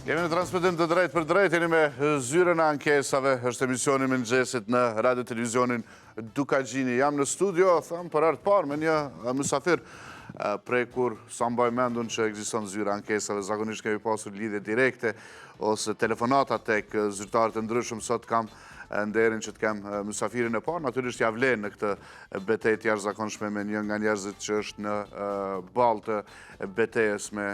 Jemi në transmetim të drejt për drejt, jeni me Zyrën e Ankesave, është emisioni më mëngjesit në radio televizionin Dukagjini. Jam në studio, thamë për herë të parë me një mysafir, prej kur sa mbaj mendun që ekziston Zyra Ankesave, zakonisht kemi pasur lidhje direkte ose telefonata tek zyrtarët e ndryshëm. Sot kam nderin që të kem mysafirin e parë, natyrisht ja vlen në këtë betejë të jashtëzakonshme me një nga njerëzit që është në ballë të betejës me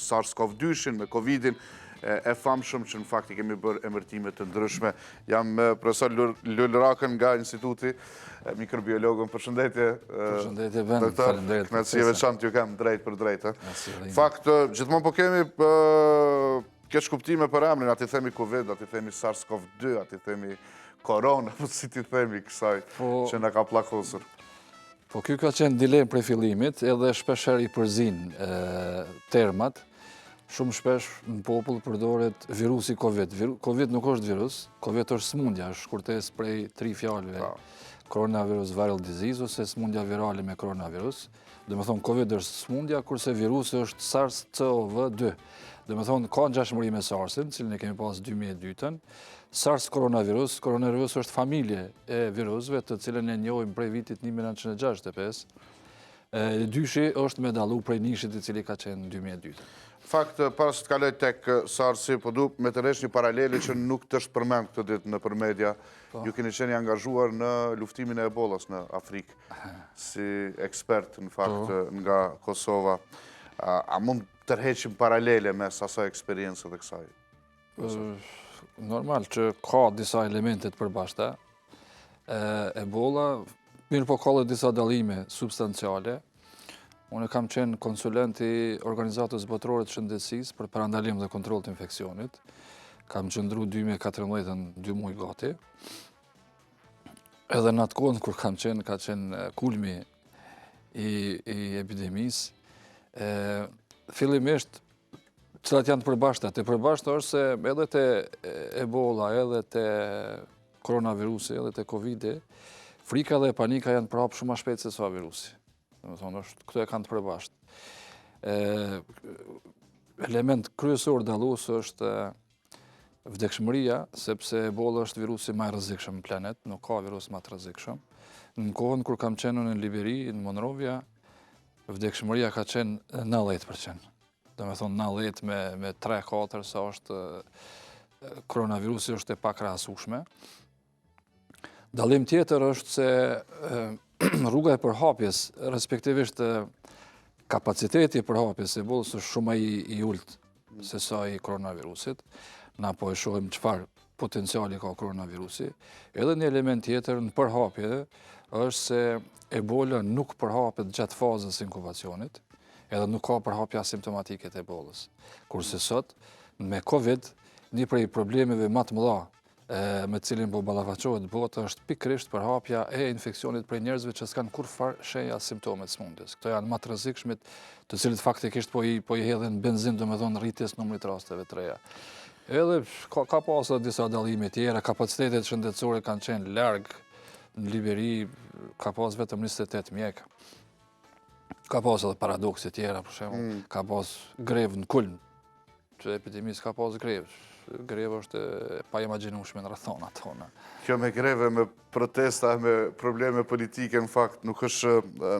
SARS-CoV-2, me Covidin e famshëm, që në fakt i kemi bërë emërtime të ndryshme. Jam profesor Lul Rakën nga Instituti Mikrobiologën. Përshëndetje. Përshëndetje Ben, faleminderit. Kënaqësi e veçantë ju kam drejt për drejt. Fakt, gjithmonë po kemi keq kuptime për emrin, ati themi Covid, ati themi SARS-CoV-2, ati themi Korona, po si ti themi kësaj që na ka pllakosur. Po ky ka qenë dilemë prej fillimit, edhe shpeshherë i përzin termat. Shumë shpesh në popull përdoret virusi Covid. Covid nuk është virus, Covid është smundja, është shkurtesë prej 3 fjalëve. Coronavirus viral disease ose smundja virale me coronavirus. Dhe me thonë Covid është smundja, kurse virusi është SARS-CoV-2. Dhe me thonë ka ngjashmëri me SARS-in, cilin e kemi pas 2002-ën. SARS coronavirus është familje e virusve të cilën e njohim prej vitit 1965. Dyshi është me dallu prej nishit i cili ka qenë 2002. Fakt, para se të kaloj tek SARS-i, po du me të resh një paraleli që nuk të është përmend këtë ditë nëpër media. Ju keni qenë angazhuar në luftimin e Ebolas në Afrikë, si ekspert në fakt nga Kosova. A mund tërheqim paralele mes asaj eksperiencë dhe kësaj? Normal që ka disa elementet përbashkëta. Ebola, mirë po ka disa dallime substanciale. Unë kam qenë konsulent i Organizatës Botërore të Shëndetësisë për parandalim dhe kontroll të infeksionit. Kam qëndru 2014 në 2 muaj gati. Edhe në atë kohë kur ka qenë kulmi i epidemisë. Fillimisht, cilat janë të përbashkëta? Të përbashkëta është se edhe te Ebola, edhe te koronavirusi, edhe te Covidi, frika dhe panika janë prapë shumë më shpejt se sa virusi. Këto e kanë të përbashkët. Element kryesor dallues është vdekshmëria, sepse Ebola është virusi më i rrezikshëm në planet, nuk ka virus më të rrezikshëm. Në kohën kur kam qenë në Liberi, në Monrovia, vdekshmëria ka qenë 90%. Do me thonë 90 me 3-4 sa është koronavirusi është e pakrahasueshme. Dallim tjetër është se rruga e përhapjes, respektivisht kapaciteti e përhapjes e Ebolës është shumë i ulët se sa i koronavirusit. Na po e shohim çfarë potenciali ka koronavirusi. Edhe një element tjetër në përhapje është se Ebola nuk përhapet gjatë fazës inkubacionit, edhe nuk ka përhapje asimptomatike të Ebolës. Kurse sot, me Covid, një prej problemeve më të mëdha me cilin po ballafaqohet bota është pikërisht përhapja e infeksionit prej njerëzve që s'kan kurrfarë shenja simptome të smundjes. Këto janë më të rrezikshmit, të cilët faktikisht po i hedhin benzin, domethënë rritjes numrit rasteve të reja. Edhe ka pasur disa dallime tjera, kapacitetet shëndetësore kanë qenë larg. Në Liberi ka pas vetëm 28 mjek. Ka pas edhe paradokse tjera, për shembull, ka pas grevë në kulm, që epidemisë ka pas grevë. Greve është e paimagjinueshme në rrethona tona. Kjo me greve, me protesta, me probleme politike, në fakt, nuk është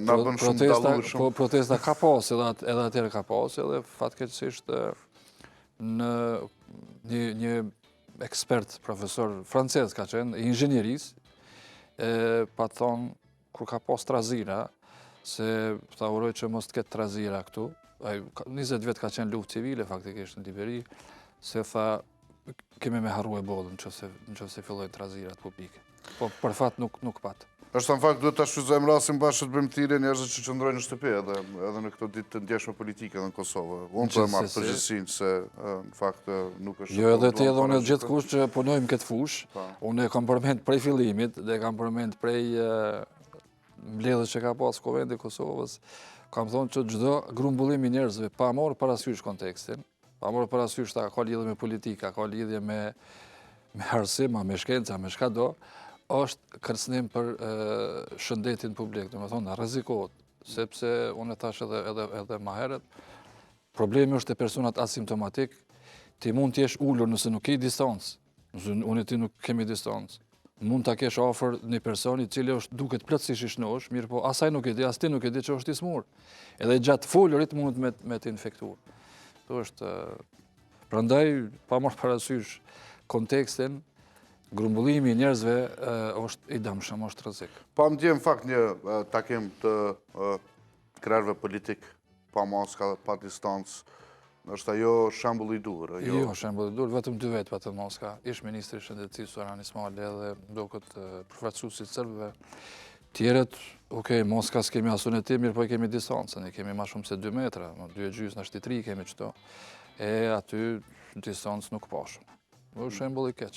na bën shumë dallueshëm. Po protesta ka pas, edhe atëherë ka pas, edhe fatkeqësisht në një ekspert, profesor francez ka qenë, i inxhinierisë, pa thonë, kur ka pas trazira, se ta uroj që mos të ketë trazira këtu, 20 vjet ka qenë luftë civile, faktikisht në Liberi, se tha, kemi me harru Ebolën nëse fillojnë trazirat publike. Po për fat nuk pat. Është në fakt duhet ta shfrytëzojmë rastin bashkë të bëjmë thirrje njerëzit që qëndrojnë në shtëpi edhe në këto ditë të ndjeshme politike në Kosovë. Unë po e marr përgjegjësinë se në fakt nuk është. Jo, edhe ti edhe unë gjithkusht që punojmë këtë fushë. Unë e kam përmend prej fillimit dhe kam përmend prej mbledhjes që ka pas Kuvendi i Kosovës. Kam thonë që çdo grumbullim i njerëzve pa marrë parasysh kontekstin, pa marrë parasysh ta ka lidhje me politika, ka lidhje me arsim, me shkenca, me çka do, është kërcënim për shëndetin publik, domethënë rrezikohet, sepse unë e thash edhe më herët, problemi është te personat asimptomatik, ti mund t'jesh ullur nëse nuk ke distancë, nëse unë e ti nuk kemi distancë, mund ta kesh afër një personi cili është duket plotësisht i shnosh, mirë po asaj nuk e di, as ti nuk e di që është i smur. Edhe gjatë folurit mund me të infektuar. Kto është prandaj pa marrë parasysh kontekstin, grumbullimi i njerëzve është i dëmshëm, është rrezik. Pa më dje në fakt një takim të krerëve politik, pa maska, pa distancë, është ajo shembull i dur. Jo, shembull i dur, vetëm 2 vetë patën maska. Ish ministri i shëndetësisë Sorani Ismaili edhe duket përfaqësuesi i serbëve. Tjerët, okej, maska s'kemi asun e ti, mirë po i kemi distancën, i kemi ma shumë se 2 metra, 2,5 në shtitri kemi qëto. E aty distancë nuk pashëm. Është shembull i keq.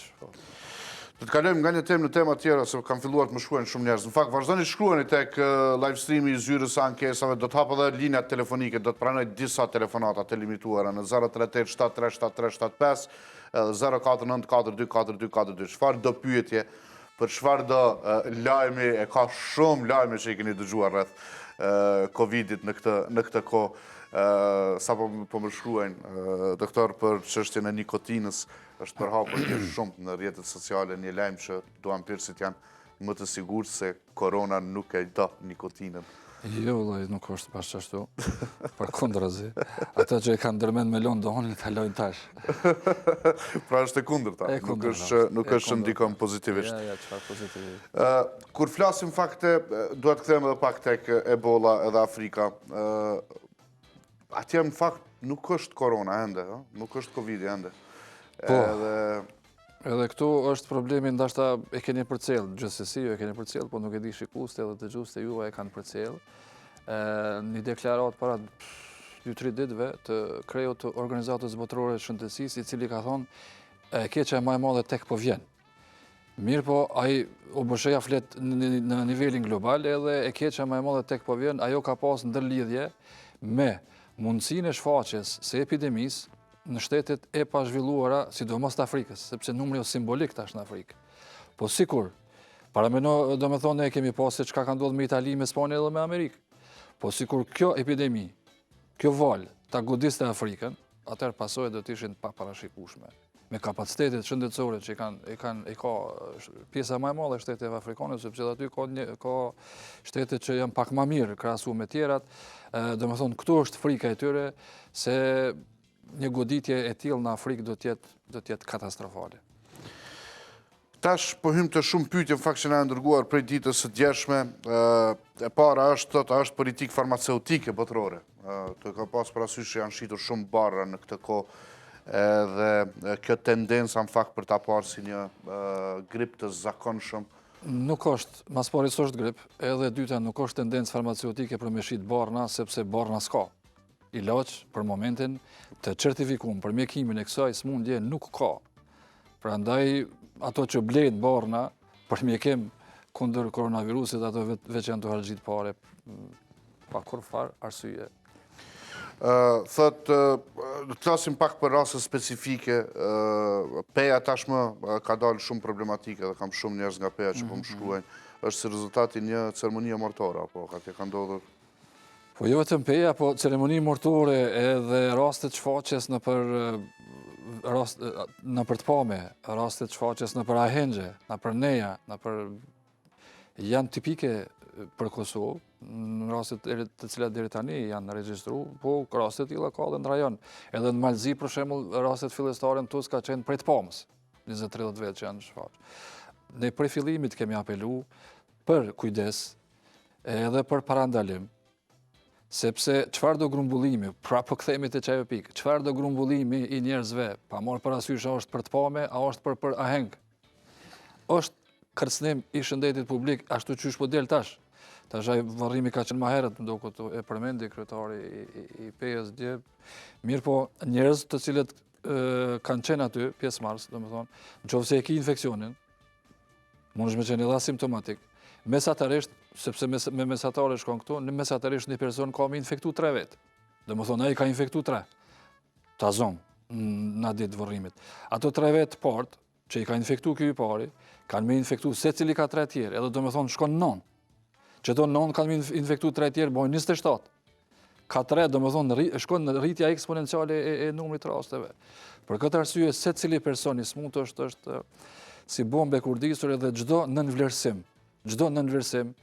Do të kalojmë nga një temë në tema tjera, se kam filluar të më shkruajnë shumë njerëz. Në fakt, vazhdoni shkruani tek live streami i Zyrës së Ankesave, do të hap edhe linjat telefonike, do të pranoj disa telefonata të limituara në 038 73 73 75, 049424242. Çfarë do pyetje, për çfarë do lajmi, e ka shumë lajme që i keni dëgjuar rreth Covidit në këtë kohë. Sa po më shkruajnë, doktor, për çështjen e nikotinës, është përhapur shumë në rrjetet sociale një lajm që duanpirësit janë më të sigurt se korona nuk e do nikotinën. Jo, vëllai, nuk është pas ashtu. Përkundrazi. Ata që e kanë ndërmend me lënë donin ta lojnë tash. Pra është e kundërta. Nuk është ndikon pozitivisht. Ja, çfarë pozitivisht. Kur flasim fakte, duhet të kthehemi edhe pak tek Ebola edhe Afrika. Atje në fakt nuk është korona ende, nuk është Covid ende. Po, edhe këtu është problemi, ndashta e keni përcjell, gjithsesi e keni përcjell, po nuk e di shikuesit edhe dëgjuesit juaj e kanë përcjell. Një deklaratë para 2-3 ditëve të krejut të Organizatës Botërore të Shëndetësisë, i cili ka thonë e keqja më e madhe tek po vjen. Mirë po, ai u bësheja flet në nivelin global, edhe e keqja më e madhe tek po vjen, ajo ka pas ndërlidhje me mundësinë e shfaqjes së epidemisë në shtetet e pazhvilluara, sidomos të Afrikës, sepse numri është simbolik tash në Afrikë. Po sikur, paramendo, do me thonë, e kemi pasur çka ka ndodhur me Itali, me Spanjë edhe me Amerikë. Po sikur kjo epidemi, kjo valë, ta godiste Afrikën, atëherë pasojat do të ishin pa parashikueshme. Me kapacitetet shëndetësore që i ka pjesa më e madhe e shteteve afrikane, sepse aty ka shtete që janë pak më mirë krahasuar me tjerat. Do me thonë, këtu është frika e tyre se një goditje e tillë në Afrikë do të jetë katastrofale. Tash po hym të shumë pyetje në fakt që na janë dërguar prej ditës së djeshme. E para është politikë farmaceutike botërore. Të ka pas parasysh që janë shitur shumë barra në këtë kohë, edhe kjo tendenca në fakt për ta parë si një grip të zakonshëm. Nuk është, mas pari s'është grip, edhe dyta nuk është tendencë farmaceutike për me shit barna, sepse barna s'ka. Ilaç për momentin të certifikuar për mjekimin e kësaj smundje nuk ka. Prandaj ato që blejnë barna për mjekim kundër koronavirusit, ato veç janë të harxhit pare pa kurfar arsye. Të flasim pak për raste specifike. Peja tashmë ka dalë shumë problematike dhe kam shumë njerëz nga peja që po më shkruajnë. Është si rezultati një ceremonie mortore, apo ka të ndodhur? Po jo vetëm peja, po ceremoni mortore edhe rastet shfaqjes në për të pame, rastet shfaqjes në për ahengje, në për neja, janë tipike për Kosovë, në rastet të cilat deri tani janë regjistru, po rastet tilla ka edhe në rajon. Edhe në Malzi, për shembull, rastet fillestare në Tuz ka qenë prej të pamës, 20-30 vjet që janë shfaq. Ne prej fillimit kemi apelu për kujdes edhe për parandalim, sepse çfarë do grumbullimi, pra po kthehemi te çajo pikë, çfarë do grumbullimi i njerëzve, pa marrë parasysh a është për të pame, a është për aheng. Është kërcënim i shëndetit publik, ashtu qysh po del tash. Tash ai varrimi ka qenë më herët, ndoshta e përmendi kryetari i PS dje. Mirë po, njerëz të cilët kanë qenë aty, pjesëmarrës, domethënë, nëse e ke infeksionin, mundesh me qenë edhe asimptomatik. Mesatarisht, sepse me mesatare shkon këtu, në mesatarisht një person ka me infektu 3 vetë. Domethënë ai ka infektu 3. Ta zonë, në ditë varrimit. Ato 3 vetë partë, që i ka infektu ky i pari, kanë me infektu secili ka 3 tjerë, edhe domethënë shkon 9. Që do 9 kanë me infektu 3 tjerë, bojnë 27. ka 3, do më thonë, shkon në rritja eksponenciale e numrit rasteve. Për këtë arsye, secili person i smut është si bombe kurdisur edhe çdo nënvlerësim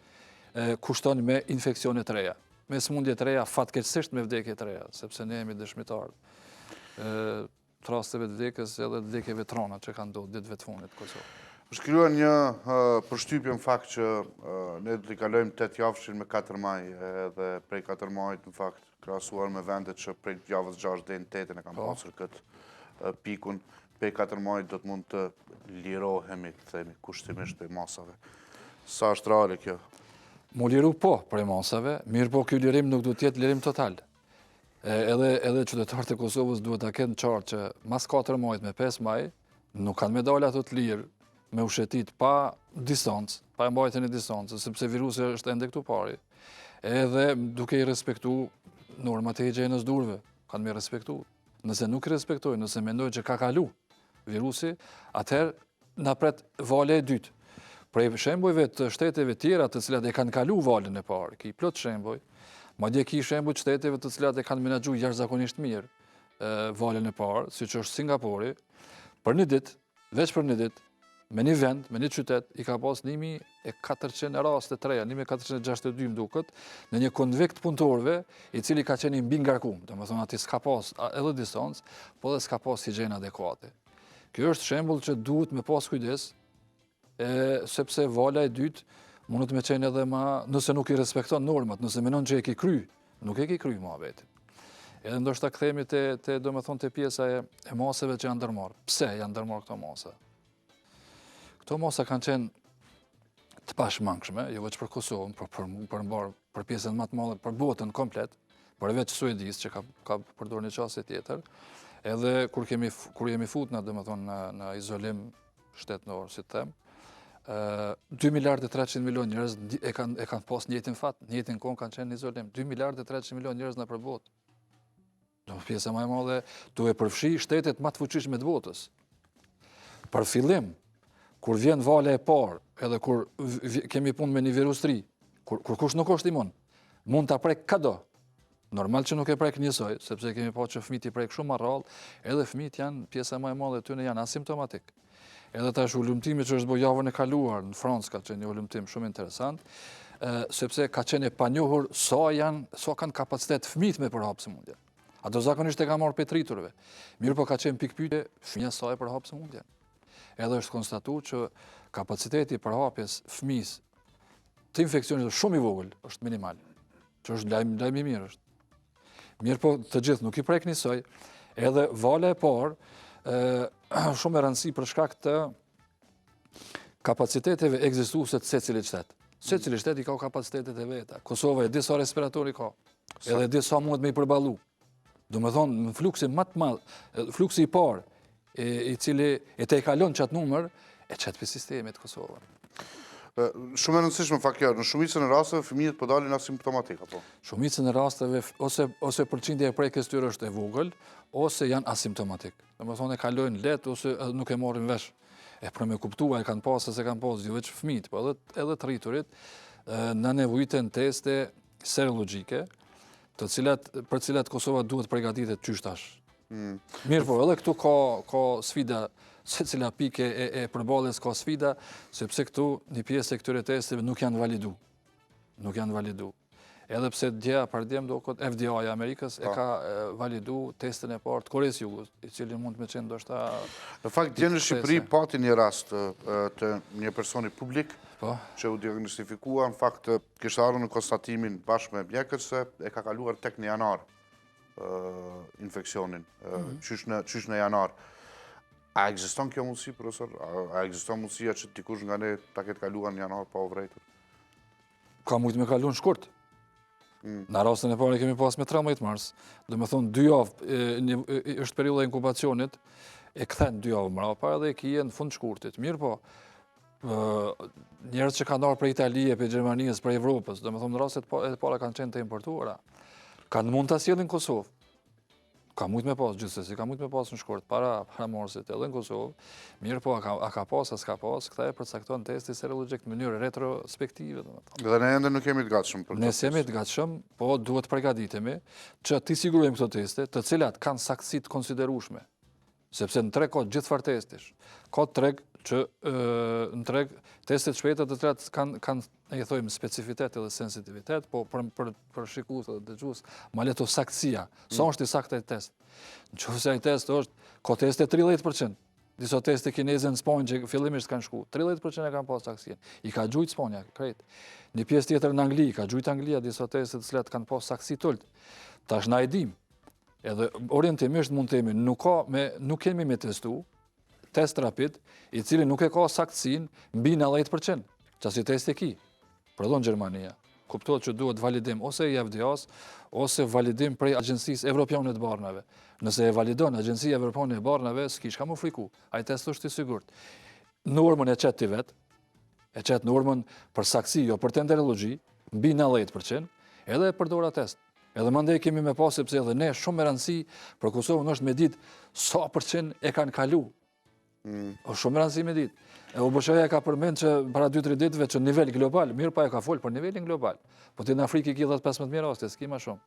kushton me infeksione të reja, me smundje të reja, fatkeqësisht me vdekje të reja, sepse ne jemi dëshmitarë të rasteve të vdekjes edhe të vdekjeve trona që kanë ndodhur ditëve të fundit në Kosovë. Është krijuar një përshtypje në fakt që ne do t'i kalojmë 8 javëshin me 4 maj edhe prej 4 majit në fakt krahasuar me vendet që prej javës 6 deri në 8 e kanë pasur këtë pikun, prej 4 majit do të mund të lirohemi, të themi, kushtimisht për masave. Sa është reale kjo? Mu liru po për masave, mirë po ky lirim nuk do të jetë lirim total. Edhe qytetarët e Kosovës duhet ta kenë qartë që mas 4 majit me 5 maj nuk kanë me dalë ato të lirë me ushetit pa distancë, pa mbajtjen e distancës, sepse virusi është ende këtu pari. Edhe duke i respektu normat e higjienës durve, kanë me respektu. Nëse nuk i respektojnë, nëse mendojnë që ka kalu virusi, atëherë na pret vale e dytë. Prej shembujve të shteteve tjera të cilat e kanë kalu valën e parë, ki plot shembuj, madje ki shembuj të shteteve të cilat e kanë menaxhuar jashtëzakonisht mirë valën e parë, siç është Singapuri, për një ditë, veç për një ditë, me një vend, me një qytet, i ka pas 1400 raste të reja, 1462 më duket, në një konvekt punëtorëve, i cili ka qenë i mbi ngarkum, domethënë aty s'ka pas edhe distancë, po edhe s'ka pas higjenë adekuate. Kjo është shembull që duhet me pas kujdes, sepse vala e dytë mund të me qenë edhe nëse nuk i respekton normat, nëse menon që e ki kry, nuk e ki kry ma vetë. Edhe ndoshta kthehemi te domethënë te pjesa e masave që janë ndërmarrë. Pse janë ndërmarrë këto masa? Këto masa kanë qenë të pashmangshme, jo vetëm për Kosovën, për pjesën më të madhe, për botën komplet, përveç Suedisë që ka përdorur një çështje tjetër, edhe kur jemi futur në izolim shtetënor, si të them, 2 miliardë 300 milion njerëz e kanë pas njëjtin fat, njëjtin kohë kanë qenë në izolim. 2 miliardë 300 milion njerëz në përbot. Do pjesa më e madhe duhet përfshi shtetet më të fuqishme të botës. Për fillim, kur vjen vala e parë, edhe kur kemi punë me një virus të ri, kur kush nuk është imun, mund ta prek kado. Normal që nuk e prek njësoj, sepse kemi pa që fëmijët i prek shumë rrallë, edhe fëmijët janë pjesa më e madhe e tyre janë asimptomatik. Edhe tash ulëmtimi që është bërë javën e kaluar në Francë ka qenë një ulëmtim shumë interesant, sepse ka qenë e panjohur sa kanë kapacitet fëmijët me përhap sëmundjen. Ato zakonisht e ka marrë pe triturve. Mirë po ka qenë pikë pyetje fëmia sa e përhap sëmundjen. Edhe është konstatuar që kapaciteti i përhapjes fëmijës të infeksionit është shumë i vogël, është minimal. Që është lajm i mirë është. Mirë po të gjithë nuk i prek njësoj, edhe vala e parë shumë e rëndësi për shkak të kapaciteteve ekzistuese të secilit shtet. Secili shtet i ka kapacitetet e veta. Kosova e di sa respiratori ka, edhe di sa mund me i përballu. Do me thonë, në fluksin më të madh, fluksi i parë, i cili e te kalon qatë numër, e qatë për sistemit Kosova. Shumë e rëndësishme fakt kjo, në shumicën e rasteve fëmijët po dalin asimptomatik apo? Shumicën e rasteve ose përqindja e prekjes tyre është e vogël, ose janë asimptomatik. Domethënë e kalojnë lehtë ose nuk e marrin vesh. Për me kuptua e kanë pasë se kanë pasë, jo veç fëmijët, po edhe të rriturit, në nevojiten teste serologjike, për cilat Kosova duhet përgatitet qyshtash. Mirë po, edhe këtu ka sfida, se cila pike e përballjes ka sfida, sepse këtu një pjesë e këtyre testeve nuk janë validu. Nuk janë validu. Edhe pse pardjem do këtë FDA e Amerikës e ka validu testin e parë të Koreas Jugut, i cili mund të me qenë ndoshta... Në fakt, dje në Shqipëri pati një rast të një personi publik që u diagnostifikuar, në fakt, kishte ardhur në konstatimin bashkë me mjekët se e ka kaluar tek në janar infeksionin, qysh në janar. A ekziston kjo mundësi, profesor? A ekziston mundësia që dikush nga ne ta ketë kaluar në janar pa u vërejtur? Ka mujtë me kalu në shkurt. Në rastën e parë kemi pas me 13 mars. Do me thonë 2 javë është periudha inkubacionit, e kthen 2 javë mrapa edhe e kije në fund shkurtit. Mirë po, njerëz që kanë ardhur prej Italie, prej Gjermanisë, prej Evropës, do me thonë në rastet e para kanë qenë të importuara, kanë mund ta sjellin në Kosovë. Ka mujt me pas gjithsesi, ka mujt me pas në shkurt, para morësit edhe në Kosovë, mirë po a ka pas, a s'ka pas, këta e përcakton testi serologjik në mënyrë retrospektive. Dhe ne ende nuk jemi të gatshëm për këtë. Ne jemi të gatshëm, po duhet përgatitemi që t'i sigurojmë këto teste, të cilat kanë saktësi të konsiderueshme. Sepse në treg ka gjithfar testish. Ka treg që në treg testet shpejta të cilat kanë i thojmë specifitet edhe sensitivitet, po për shikues edhe dëgjues, ma le to saktësia. Sa është i saktë ai test? Nëse ai test është, ka teste 30%. Disa teste kineze në Spanjë që fillimisht kanë shku, 30% e kanë pas saktësinë. I ka gjujt Spanja, krejt. Një pjesë tjetër në Angli, ka gjujt Anglia disa teste të cilat kanë pas saktësi të ulët. Tash na e dim. Edhe orientimisht mund të themi, nuk kemi me testu test rapid, i cili nuk e ka saktësinë mbi 90%. Qasi test e ki. Përdon Gjermania. Kuptohet që duhet validim ose i FDA-s, ose validim prej Agjencisë Evropiane të Barnave. Nëse e validon Agjencia Evropiane e Barnave, s'kish ka më friku. Ai test është i sigurt. Normën e qet ti vet, e qet normën për saktësi, jo për tenderologji, mbi 90%, edhe e përdora test. Edhe mandej kemi me pas sepse edhe ne shumë me rëndësi për Kosovën është me ditë sa përqind e kanë kalu. O shumë me rëndësi me ditë. E UBSH-ja ka përmend që para 2-3 ditëve që nivel global, mirë pa e ka folë për nivelin global. Po ti në Afrikë ki 15.000 raste, s'ki ma shumë.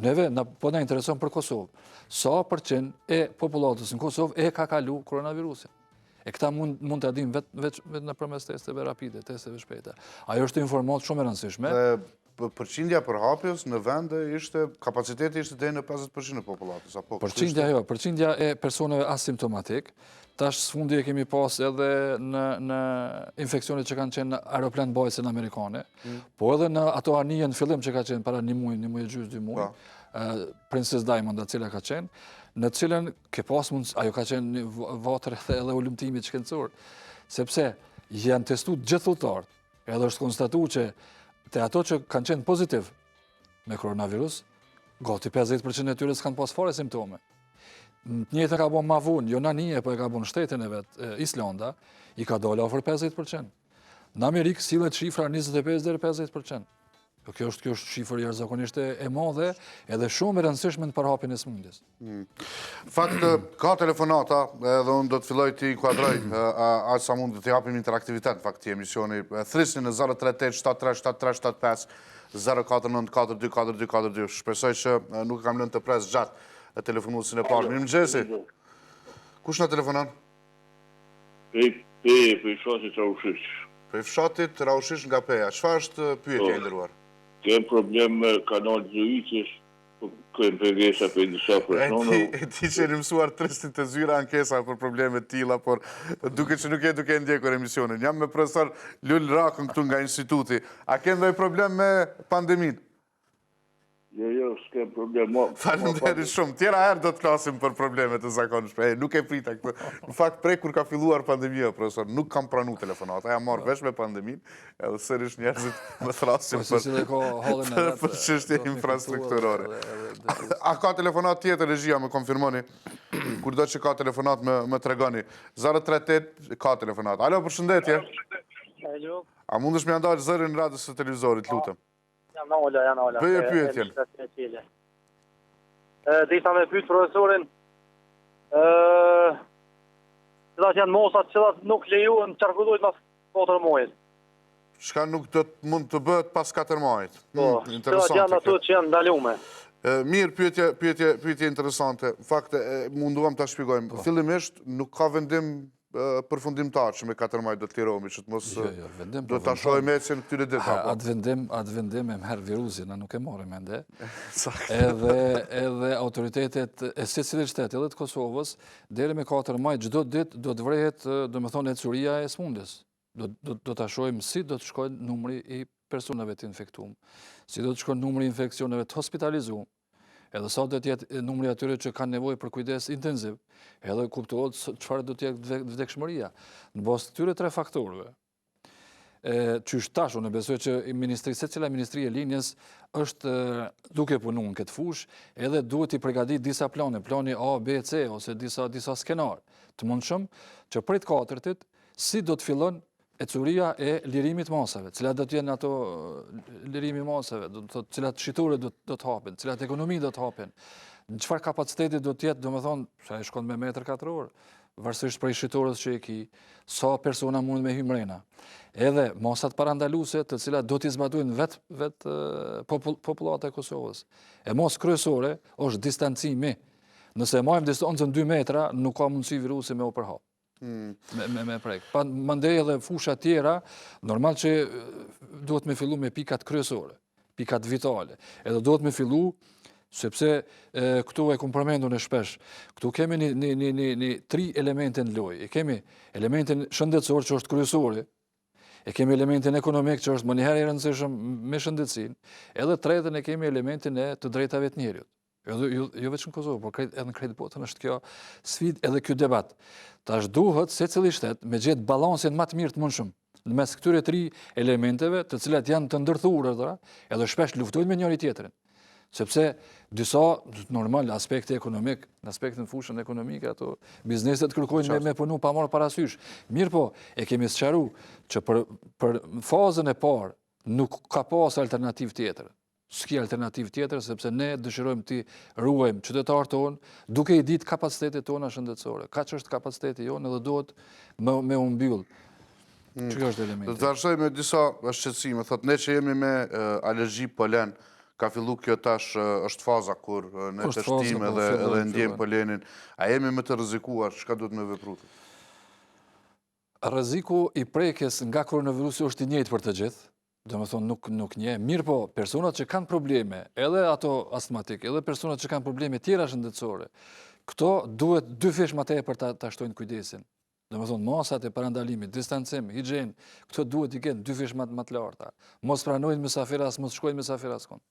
Neve po na intereson për Kosovë. Sa përqind e popullatës në Kosovë e ka kalu koronavirusin. E këta mund të adim vetë në përmes testeve rapide, testeve shpejta. Ajo është informat shumë e rëndësishme. Përqindja për hapjes në vend kapaciteti ishte deri në 50% e popullatës, apo? Përqindja e personave asimptomatik, tash sfundi e kemi pas edhe në infekcionet që kanë qenë në aeroplan bajse në Amerikane, po edhe në ato anije në fillim që ka qenë para 1 muaj, 1 muaj e gjysmë, 2 muaj, Princess Diamond, cila ka qenë, në cilën ke pas ajo ka qenë vatër edhe ulëmtimi shkencor, sepse janë testu gjithë udhëtarët, edhe është konstatuar që te ato që kanë qenë pozitiv me koronavirus, gati 50% e tyre s'kanë pas fare simptome. Njëtë ka bon ma vonë, jo Nanie, po e ka bon shtetin e vetë, Islanda, i ka dole ofër 50%. Në Amerikë sillet shifra 25-50%. Kjo është shifër jashtëzakonisht e madhe, edhe shumë e rëndësishme në përhapjen e sëmundjes. Fakt, ka telefonata, edhe unë do të filloj të inkuadroj, aq sa mund të japim interaktivitet, fakt, të emisioni. Thrisni në 038-73-7375, 049-42-42-42. Shpresoj që nuk kam lënë të pres gjatë telefonuesin e parë. Mirëmëngjesi. Kush na telefonon? Për fshatit Raushish. Për fshatit Raushish nga Peja. Çfarë është pyetja e nderuar? Kem problem me kanal Zyritës, kem pengesa për disa persona. E ti që e mësuar tristit të Zyra Ankesave për probleme tilla, por duke që nuk e duke ndjekur emisionin. Jam me profesor Lul Rakën këtu nga instituti. A ke ndonjë problem me pandeminë? Jo, s'kem problem. Faleminderit shumë. Tjera herë do të flasim për problemet e zakonshme. Nuk e prita këtë. Në fakt, prej kur ka filluar pandemia, profesor, nuk kam pranu telefonata. Ja marrë vesh me pandeminë, edhe sërish njerëzit më thrasin për çështje infrastrukturore. A ka telefonat tjetër, regjia, më konfirmoni? Kurdo që ka telefonat, më tregoni. 038 ka telefonat. Alo, përshëndetje. Alo. A mundesh me ndalë zërin në radhës së televizorit, lutem? Janë ola. Bëje pyetjen. Disa me pyet profesorin, cilat janë mosat cilat nuk lejohen qarkullojt mas 4 muajit. Çka nuk do të mund të bëhet pas 4 muajit. Cilat janë ato që janë ndalume. Mirë, pyetje interesante. Në fakt, munduam ta shpjegojmë. Fillimisht nuk ka vendim përfundimtar që me 4 muaj do të lirohemi, që të mos do ta shohim ecjen këtyre ditëve. Atë vendim e merr virusin, na nuk e morëm ende. Edhe autoritetet e secilit shteti edhe të Kosovës deri me 4 maj çdo ditë do të vrehet, domethënë ecuria e sëmundjes. Do ta shohim si do të shkojë numri i personave të infektuar, si do të shkojë numri i infeksioneve të hospitalizuar. Edhe sa do të jetë numri atyre që kanë nevojë për kujdes intensiv, edhe kuptohet çfarë do të jetë vdekshmëria. Në bazë këtyre 3 faktorëve. Qysh tash unë besoj që secila ministri e linjes është duke punuar në këtë fushë, edhe duhet i përgatit disa plane, plani A, B, C ose disa skenar të mundshëm që prej të katërtit si do të fillon ecuria e lirimit masave, cilat do të jenë ato lirimi masave, cilat shitore do të hapen, cilat ekonomi do të hapen. në çfarë kapaciteti do të jetë, domethënë, sa e shkon me metër katror, varësisht prej shitores që e ki, sa persona mund me hyjë mrena. Edhe masat parandaluese, të cilat do t'i zbatojnë vetë popullata e Kosovës. E mos kryesore është distancimi. Nëse majmë distancën 2 metra, nuk ka mundësi virusi me u përhap. Me prek. Mandej edhe fusha tjera, normal që duhet me fillu me pikat kryesore, pikat vitale. Edhe duhet me fillu, sepse këtu e kompromendu në shpesh, këtu kemi një 3 elemente në loj. E kemi elementin shëndetësor që është kryesori, e kemi elementin ekonomik që është më njëherë i rëndësishëm me shëndetësin, edhe tretën e kemi elementin e të drejtave të njerëzit. Jo veç në Kosovë, por edhe në krejt botën është kjo sfidë edhe kjo debat. Tash duhet se cili shtet me gjetë balansin më të mirë të mundshëm në mes këtyre 3 elementeve, të cilat janë të ndërthurë, edhe shpesh luftojnë me njëri tjetrin. Sepse disa, normal, aspekti ekonomik, në aspektin fushën ekonomike, ato bizneset kërkojnë me punu pa marrë parasysh. Mirë po, e kemi sqaru që për fazën e parë nuk ka pas alternativ tjetër. S'ki alternativ tjetër, sepse ne dëshirojmë të ruajmë qytetarët tonë, duke i ditë kapacitetit tona shëndetësore. Ka që është kapaciteti jonë edhe duhet me umbyll. Që kjo është elementi? Të vazhdoj me disa shqetësime. Thot, ne që jemi me alergji polen, ka fillu kjo tash është faza kur ne testime edhe ndjem polenin. A jemi më të rrezikuar? Çka duhet me vepru? Rreziku i prekjes nga koronavirusi është i njëjtë për të gjithë. Do me thonë nuk një. Mirë po, personat që kanë probleme, edhe ato astmatik, edhe personat që kanë probleme tjera shëndetësore, këto duhet 2 fish më tepër ta shtojnë kujdesin. Do me thonë, masat e parandalimit, distancim, higjen, këto duhet i kenë 2 fish më të larta. Mos pranojnë mysafiras, mos shkojnë mysafiras kon.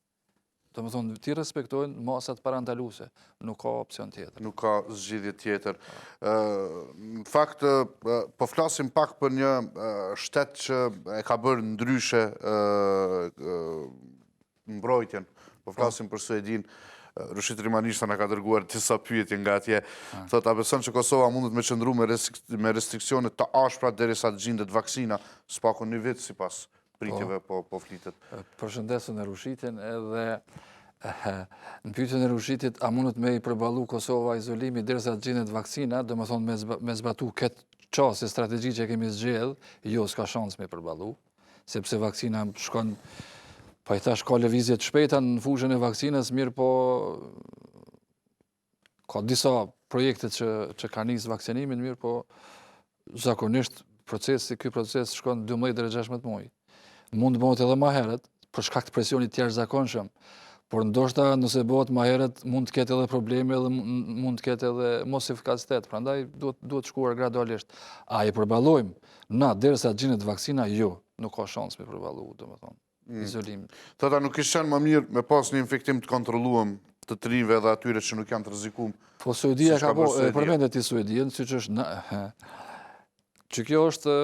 Do me thonë, ti respektojnë masat parandaluese, nuk ka opcion tjetër. Nuk ka zgjidhje tjetër. Në fakt, po flasim pak për një shtet që e ka bërë ndryshe mbrojtjen. Po flasim për Suedin. Rushit Rimanishta na ka dërguar disa pyetje nga atje. Thot, a beson që Kosova mundet me qëndru me restriksionet të ashpra derisa të gjendet vaksina, s'pakon një vit sipas pritjeve po flitet. Përshëndesën e Rushitin edhe në pyetjen e Rushitit, a mundet me i përballu Kosova izolimi derisa të gjendet vaksina, do me thonë me zbatu këtë qasje strategji që kemi zgjedh, jo s'ka shans me i përballu, sepse vaksina shkon, pa i thash ka lëvizje të shpejta në fushën e vaksinës, mirë po ka disa projekte që ka nisë vaksinimin, mirë po zakonisht ky proces shkon 12 deri 16 muaj. Mund të bëhet edhe më herët, për shkak të presionit të jashtëzakonshëm, por ndoshta nëse bëhet më herët mund të ketë edhe probleme dhe mund të ketë edhe mos efikacitet. Prandaj duhet shkuar gradualisht. A i përballojmë na derisa të gjendet vaksina? Jo, nuk ka shans me përballu, domethënë. Izolim. Tata, nuk ishte qenë më mirë me pas një infektim të kontrolluar të trinjve dhe atyre që nuk janë të rrezikuar? Po Suedia ka bërë, përmendet i Suedin, siç është që kjo është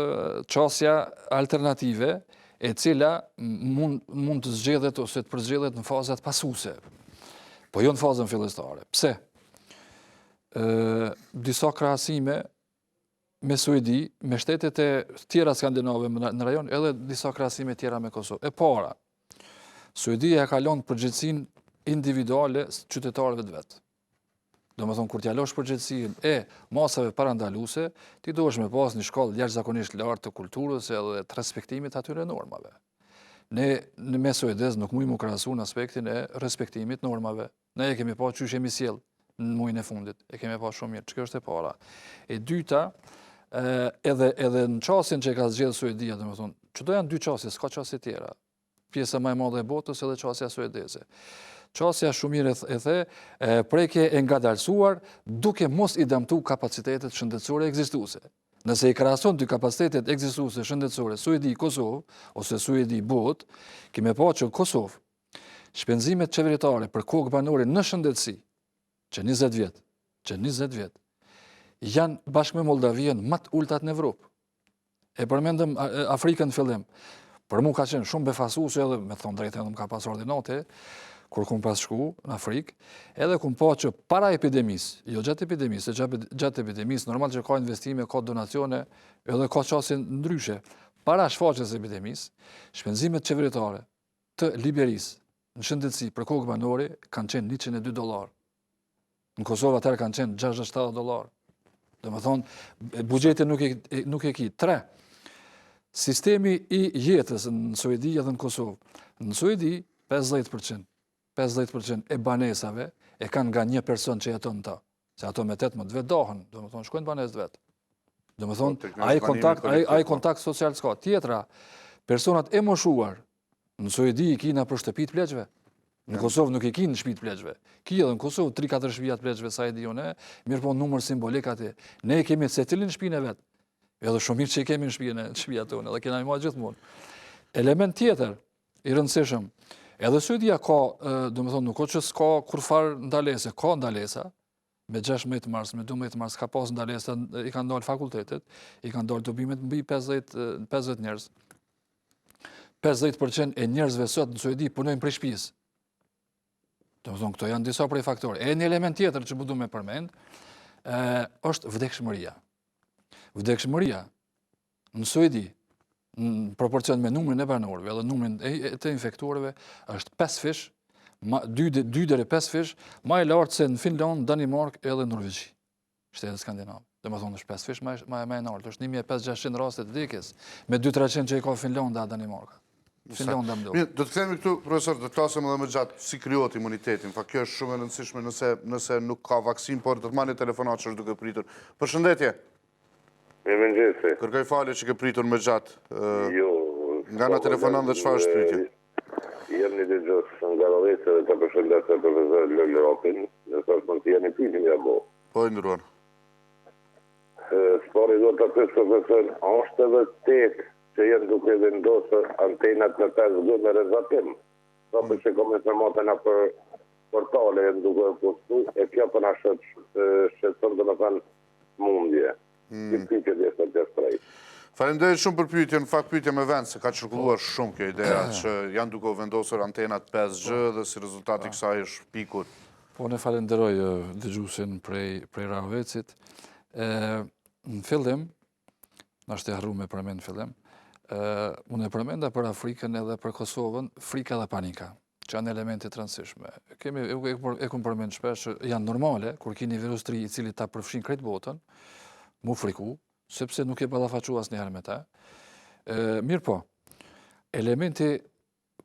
çësia alternative e cila mund të zgjedhet ose të përzgjedhet në fazat pasuese, po jo në fazën fillestare. Pse? Disa krahasime me Suedi, me shtetet e tjera skandinave në rajon, edhe disa krahasime tjera me Kosovë. E para, Suedia ka lënë përgjegjësinë individuale qytetarëve të vet. Do me thonë, kur t'ja losh përgjegjësinë e masave parandaluese, ti duhesh me pas një shkollë jashtëzakonisht lartë të kulturës edhe të respektimit atyre normave. Ne me suedez nuk mujmë u krahasu në aspektin e respektimit normave. Ne e kemi pa qysh jemi sjell në muajin e fundit. E kemi pa shumë mirë. Kjo është e para. E dyta, edhe në çastin që e ka zgjedhur Suedia, do me thonë, çdo janë 2 çasje, s'ka çasje tjera. Pjesa më e madhe e botës edhe çasja suedeze. Qasja shumë mirë e the, prekje e ngadalësuar duke mos i damtu kapacitetet shëndetësore ekzistuese. Nëse i krahason dy kapacitetet ekzistuese shëndetësore, Suedi, Kosovë, ose Suedi, botë, kemi pa që Kosovë, shpenzimet qeveritare për kokë banore në shëndetësi, që 20 vjet, janë bashkë me Moldavien më të ultat në Evropë. E përmendëm Afrikën në fillim. Për mu ka qenë shumë befasuese edhe, me thonë drejtë, edhe më ka pas ordinate, kur kum pas shku në Afrikë, edhe kum pa që para epidemisë, jo gjatë epidemisë, gjatë epidemisë, normal që ka investime, ka donacione, edhe ka qasin ndryshe. Para shfaqjes epidemisë, shpenzimet qeveritare të Liberisë në shëndetësi për kokë banore kanë qenë $102. Në Kosovë atëherë kanë qenë $67. Do më thonë, buxheti nuk e ki. 3. Sistemi i jetës në Suedi edhe në Kosovë. Në Suedi, 50% e banesave e kanë nga një person që jeton ta. Se ato me 18 vetë dohen, do më thonë, shkojnë banes vetë. Do më thonë, ai kontakt social s'ka. Tjetra, personat e moshuar në Suedi i kina për shtëpit pleqve. Në Kosovë nuk i kinë shtëpit pleqve. Ki edhe në Kosovë 3-4 shtëpijat pleqve sa e di unë, mirë po numër simbolik ati. Ne i kemi se cilin shpinë e vetë. Edhe shumë mirë që i kemi në shtëpijat tonë, edhe kena i ma gjithmonë. Element tjetër, i rëndësishëm, edhe Suedia ka, do më thonë, nuk o që s'ka kurfar ndalese, ka ndalesa, me 16 mars, me 12 mars, ka pas ndalesa, i kanë dalë fakultetet, i kanë dalë dobimet mbi 50 njerëz. 50% e njerëzve sot në Suedi punojnë prej shtëpisë. Do më thonë, këto janë disa prej faktorë. E një element tjetër që du me përmend, është vdekshmëria. Vdekshmëria në Suedi, në proporcion me numrin e banorëve dhe numrin e të infektuarve, është 5 fish, 2-5 fish, ma e lartë se në Finland, Danimark edhe Norvegji, shtetet skandinavë. Do më thonë, është 5 fish ma e lartë, është 1500 rastet vdekjes, me 2-300 që i ka Finland dhe Danimarka. Mirë, do të kthehemi këtu, profesor, do të flasim edhe më gjatë si krijohet imuniteti. Në fakt, kjo është shumë e rëndësishme nëse nuk ka vaksin, por do të marrni telefonat që është duke pritur. Përshëndetje. Mirëmëngjesi. Kërkoj falje që ke pritur më gjatë. Jo. Nga na telefonon dhe çfarë është pyetja? Jam një dëgjues nga Rovësia dhe të përshëndetë profesor Lul Raka-mikrobiolog, nëse mund të jeni pyetjen ja bo. Po i ndruan. Spori do të pyes profesor, është edhe tek që jenë duke vendosur antenat në 5G me rezervuim. Sa për që kom informata në për portale jenë duke postu, e kjo për në shqetëson dhe në thënë mundje. Që pyetje dhe së të prej. Faleminderit shumë për pyetjen, në fakt pyetje me vend, se ka cirkulluar shumë kjo ideja që janë duke vendosur antenat 5G dhe si rezultati kësaj është pikur. Po ne falenderoj dëgjuesin prej Ravecit. Në fillim, na është e harru me përmend në fillim, unë e përmenda për Afrikën edhe për Kosovën, frika dhe panika, që janë elementet rëndësishme. E kumë përmend shpesh, janë normale, kur kini virus 3 i cili ta përfshin krejt botën, mu friku, sepse nuk e ballafaqu asnjëherë me ta. Mirë po, elementi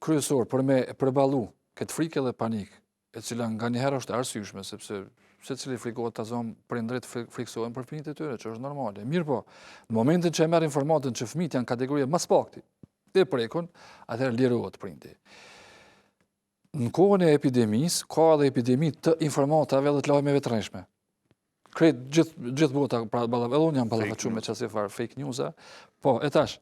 kryesor për me përballu këtë frikë dhe panik, e cila nga njëherë është arsyeshme, sepse secili frikohet ta zonë prindrit friksohen për fëmijët e tyre, që është normale. Mirë po, në momentin që e merr informatën që fëmijët janë kategoria më spakti, e prekun, atëherë lirohet prindi. Në kohën e epidemisë, ka edhe epidemi të informatave dhe të lajmeve të rreshme. Krejt gjithë bota, edhe unë jam ballafaqur me çfarë fare fake news-a, po e tash.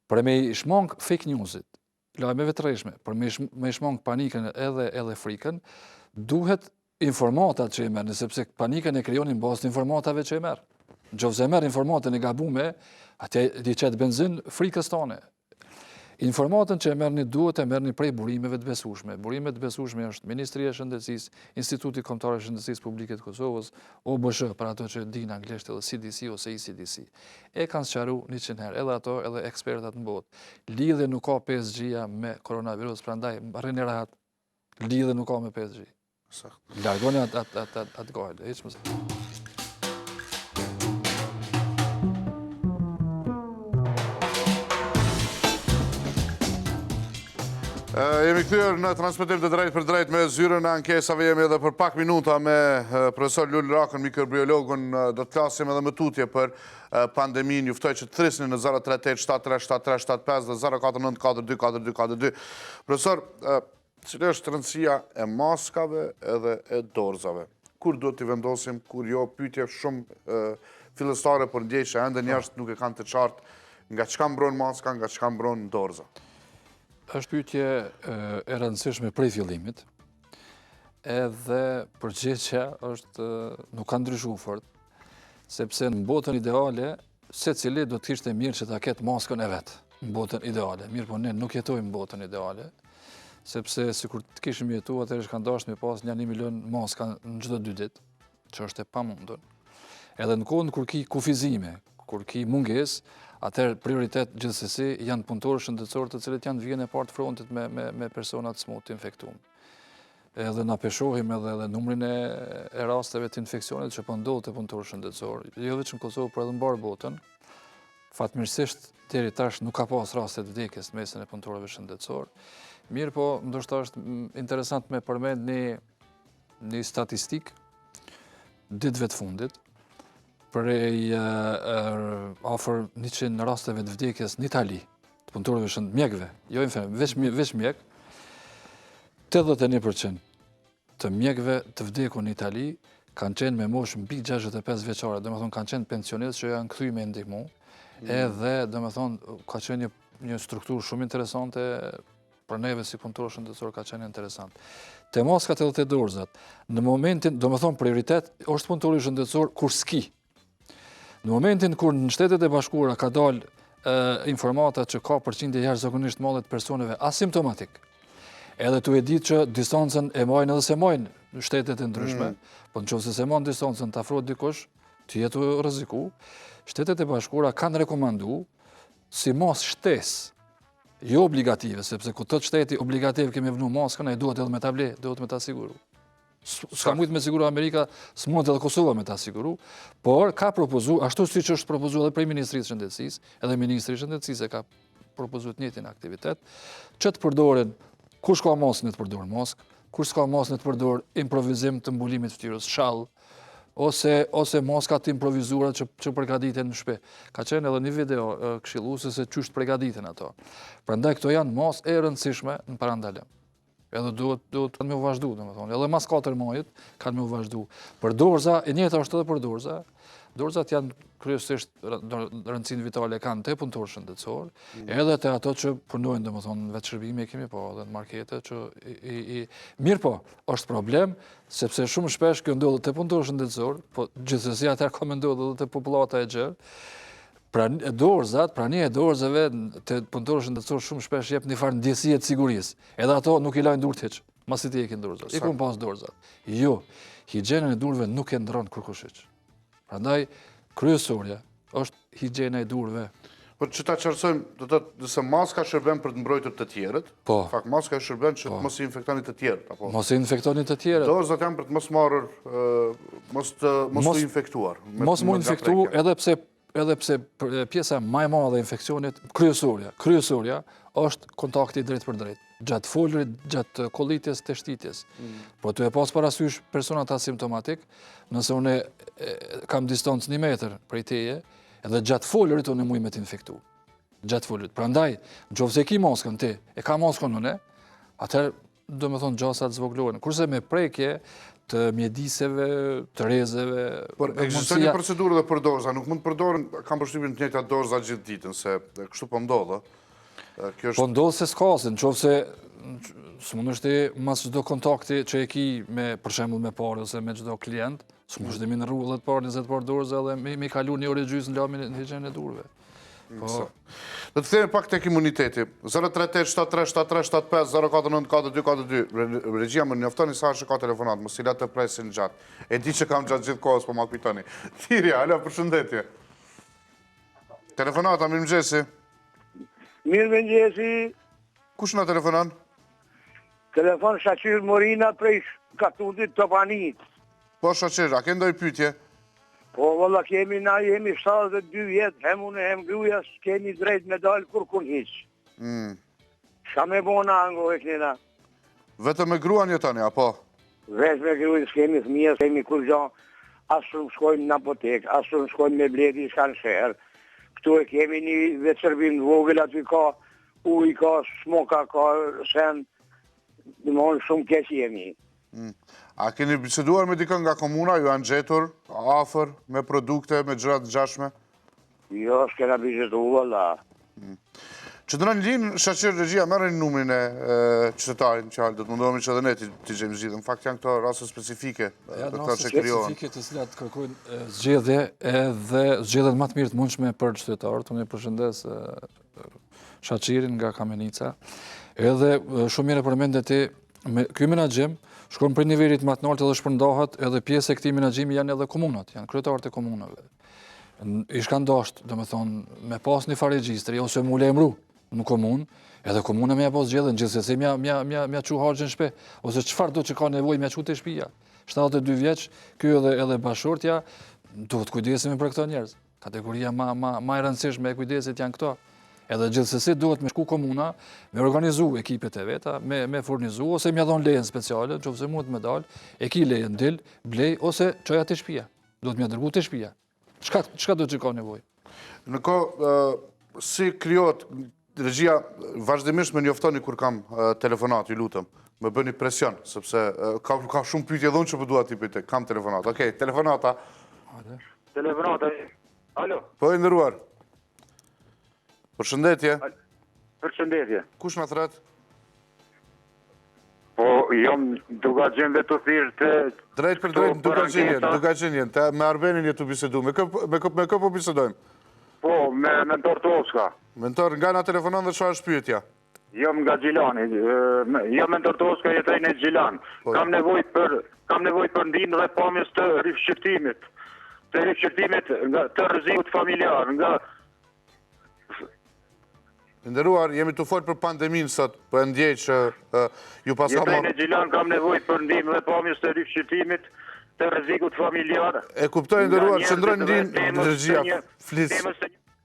Për me shmang fake news-it, lajmeve të rreshme, për me shmang panikën edhe frikën, duhet informatat që i merë, sepse panikën e krijonin bazë të informatave që i merë. Nëse merë informatën e gabume, atje di qetë benzin frikës tone. Informatën që e merrni duhet e merrni prej burimeve të besueshme. Burimet të besueshme është Ministria e Shëndetësisë, Instituti Kombëtar i Shëndetësisë Publike të Kosovës, OBSH, për ato që dinë anglisht edhe CDC ose ECDC. E kanë sqaruar 100 herë, edhe ato, edhe ekspertat në botë. Lidhje nuk ka 5G-ja me koronavirus, prandaj rrini rahat. Lidhje nuk ka me 5G. Largoni atë gojë, hiç më. Jemi kthyer në transmetim të drejt për drejt me Zyrën e Ankesave, jemi edhe për pak minuta me profesor Lul Raka-mikrobiologun, do të flasim edhe më tutje për pandemin, juftoj që të thrisni në 038-73-73-75 dhe 049-42-42-42. Profesor, cilë është rëndësia e maskave edhe e dorzave? Kur do t'i vendosim, kur jo, pyetje shumë fillestare, por ndjej që ende njerëzit nuk e kanë të qartë nga çka mbron maska, nga çka mbron dorza. Është pyetje e rëndësishme prej fillimit, edhe përgjigja nuk ka ndryshuar fort, sepse në botën ideale, secili do të kishte mirë që ta ketë maskën e vet, në botën ideale. Mirë, po ne nuk jetojmë në botën ideale, sepse sikur të kishim jetuar, atëherë kanë dashur me pas 1 milion maska në çdo 2 ditë, që është e pamundur. Edhe në kohën kur ki kufizime, kur ki mungesë, atëherë prioritet gjithsesi janë punëtorë shëndetësorë të cilët janë vijën e partë frontit me personat smut të infektuar. edhe na peshohim edhe numrin e rasteve të infeksionit që po ndodh te punëtorët shëndetësor, jo vetëm në Kosovë, por edhe në mbar botën. Fatmirësisht deri tash nuk ka pas raste të vdekjes në mesin e punëtorëve shëndetësor. Mirë po, ndoshta është interesant me përmend një statistik ditëve të fundit prej afër 100 rasteve të vdekjes në Itali, të punëtorëve shëndetësor, mjekëve, jo infirmierë, veç mjek. 81% të mjekëve të vdekur në Itali kanë qenë me moshë mbi 65 vjeçare, domethënë kanë qenë pensionistë që janë kthyr me ndihmë. Edhe domethënë ka qenë një strukturë shumë interesante për neve si punëtorë shëndetësor, ka qenë interesant. Te maskat edhe te dorzat, në momentin, domethënë prioritet është punëtori shëndetësor kur ski. Në momentin kur në Shtetet e Bashkuara ka dalë informata që ka përqindje jashtëzakonisht madhe të personave asimptomatik, edhe tu e ditë që distancën e majnë edhe se majnë në shtetet e ndryshme, po nëse se majnë distancën të afrohet dikush, të jetu rreziku, Shtetet e Bashkuara kanë rekomandu si mas shtesë, jo obligative, sepse ku tëtë shteti obligativ kemi vënu maskën, e duhet edhe me ta ble, duhet me ta siguru. S'ka mujtë me siguru Amerika, s'mund edhe Kosova me ta siguru, por ka propozu, ashtu si që është propozu edhe prej Ministrisë Shëndetësisë, edhe Ministri Shëndetësisë e ka propozu të njëjtin aktivitet, që të përdoren kush ka maskën të përdor maskë, kush s'ka maskën të përdor improvizim të mbulimit fytyrës, shall, ose maska të improvizuara që përgatiten në shtëpi. Ka qenë edhe një video këshilluese se çysh përgatiten ato. Prandaj këto janë maskë e rëndësishme në parandalim. Edhe duhet kanë me u vazhdu, domethënë. Edhe mas 4 muajit kanë me u vazhdu. Për dorza, e njëjta është edhe për dorza. Dorzat janë kryesisht rëndësinë vitale kanë te punëtorë shëndetësor, edhe te ato që punojnë, domethënë vetë shërbime kemi, po edhe në markete që mirë po, është problem sepse shumë shpesh kjo ndodhet te punëtorë shëndetësor, po gjithsesi atëherë ka ndodhur edhe te popullata e gjerë. Prania e dorzave te punëtorë shëndetësor shumë shpesh jep një farë ndjesie të sigurisë. Edhe ato nuk i lajnë durt hiç, masi të hekin dorzat. I kun pas dorzat. Jo, higjienën e durve nuk e ndron kurkush hiç. Prandaj, kryesorja është higjiena e durve. Po që ta qartësojmë, do të thotë nëse maska shërben për të mbrojtur të tjerët, Po. Fakt maska shërben që mos i infektoni të tjerët, apo. Mos i infektoni të tjerët. Dorzat janë për të mos marrër, mos u infektuar. Mos mu infektu, edhe pse pjesa më e madhe e infeksionit, kryesorja është kontakti drejt për drejt, gjatë folurit, gjatë kollitjes të shtitjes. Po të e pas parasysh personat asimptomatik, nëse unë kam distancë 1 metër prej teje, edhe gjatë folurit unë muj me të infektu. Gjatë folurit. Prandaj, nëse e ki maskën ti, e ka maskën unë, atëherë do me thonë gjasat zvoglohen. Kurse me prekje të mjediseve, të rezeve... Por ekziston një procedurë dhe për dorza, nuk mund të përdoren, kam përshtypjen të njëjta dorza gjithë ditën, se kështu po ndodhë. Po ndodhë se s'kasin, qofse së mund është mas çdo kontakti që e ki me, për shembull me parë ose me çdo klient, së mund është mi në rrugë 10 parë, 20 parë dorza dhe mi kalu 1 orë gjysmë në lamin e higjienën e durve. Do të themi pak tek imuniteti. 038737375 0494242. Regjia më njoftoni sa është ka telefonat, mos i la të presin gjatë. E di që kam gjatë gjithë kohës, po ma kujtoni. Thirrja, alo, përshëndetje. Telefonata, mirëmëngjesi. Mirëmëngjesi. Kush na telefonon? Telefon Shaqir Morina prej Katutit Topanit. Po Shaqir, a ke ndonjë pyetje? Po, valla, jemi 72 vjetë, hem unë, hem gruja, s'kemi drejt me dalë kur kun hiq. Qa me bona ango e knina? Vetëm me gruan jetoni, apo? Vetë me gruja, s'kemi fëmija, s'kemi kur gjo, asë shumë shkojmë në apotek, asë shumë shkojmë me bledi, s'kanë shërë. Këtu e kemi një vetë shërbim në vogël, aty ka uj, ka smoka, ka sen, në mënë shumë keq jemi. A keni biseduar me dikën nga komuna, ju janë gjetur, afër, me produkte, me gjëra të ngjashme? Jo, s'kena biseduar, la. Që të në linë, Shaqir Regjia, merrin numrin e qytetarin qalë, do të mundohemi që edhe ne t'i gjejmë zgjidhje. Në fakt janë këto raste specifike, këto që krijohen. Specifike të cilat kërkojnë zgjedhje edhe zgjedhjet më të mirë të mundshme për qytetarët. Unë përshëndes Shaqirin nga Kamenica. Edhe shumë mirë përmendet ti, ky menaxhim shkon për nivelit më të lartë dhe shpërndahet edhe pjesë e këtij menaxhimi janë edhe komunat, janë kryetarët e komunave. I shkan dashur, domethënë, me pas një farë regjistri ose mu lajmëru në komunë, Edhe komuna me pas zgjedhën, gjithsesi mja çu harxhin shpe, ose çfarë do që ka nevojë mja çu te shtëpia. 72 vjeç, ky edhe bashortja, duhet kujdesemi për këto njerëz. Kategoria ma e rëndësishme e kujdesit janë këto. Edhe gjithsesi duhet me shku komuna, me organizu ekipet e veta, me furnizu, ose me dhon lejen speciale, nëse mund me dal, e ki lejen dil, blej, ose çoja te shtëpia. Duhet me dërgu te shtëpia. Çka do të ka nevojë? Në si krijohet regjia, vazhdimisht me njoftoni kur kam telefonat, ju lutem, më bëni presion, sepse ka shumë pyetje dhënë që po dua t'i pyet, kam telefonat. Okej, telefonata. Telefonata. Alo. Po i nderuar. Përshëndetje. Përshëndetje. Kush na thret? Po, jam Dukagjin dhe të thirë të... Drejt për drejt Dukagjinin, me Arbenin jetu bisedu. Me kë po bisedojmë? Po, me mentor Toska. Mentor, nga na telefonon dhe çfarë është pyetja? Jam nga Gjilani. Jam mentor Toska, jetoj në Gjilan. Kam nevojë për ndihmë dhe pamjes të rifshqyrtimit. Të rifshqyrtimit të rrezikut familjar, nga... Nderuar, jemi të folë për pandemin sot, për ndjej që ju pasa... Jetoj në Gjilan, kam nevojë për ndihmë dhe pamjes të rifshqyrtimit të rrezikut familjar. E kuptoj, nderuar, qëndrojnë ndihmë regjia.